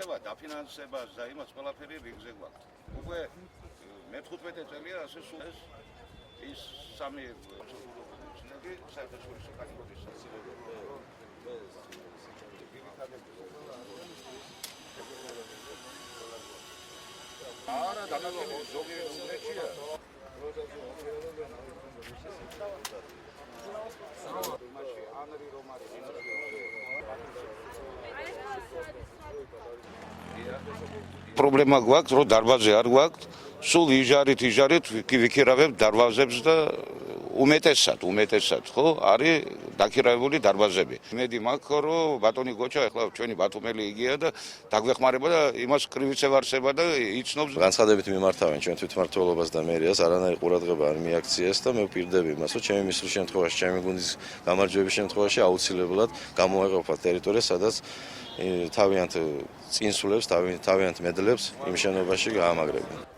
ხდება დაფინანსებას და იმას ყველაფერი რიგზე გვაქვს. უკვე მე-15 წელია ასე სულ ის სამი ცნობი საერთაშორისო კატეგორიის არა დაგაგები ზოგიერთ სუნეთშია. პრობლემა გვაქვს, რომ დარბაზი არ გვაქვს, სულ იჟარით ვიქირავებ დარბაზებს და უმეტესად, ხო, არის დაქირავებული დარბაზები. იმედი მაქვს, რომ ბატონი გოჩა ახლა ჩვენი ბათუმელი იგია და დაგვეხმარება და იმას კრივიცევ არსება და იცნობს. განცხადებით მიმართავენ ჩვენ თვითმმართველობას და მერიას, არანაირი ყურადღება არ მიაქციეს და მე ვპირდები იმას, რომ ჩემი მისვლის შემთხვევაში, ჩემი გუნდის გამარჯვების შემთხვევაში აუცილებლად გამოეყოფა ტერიტორია, სადაც თავიანთ წინსულებს, თავიანთ მედლებს იმ შენობაში გაამაგრებენ.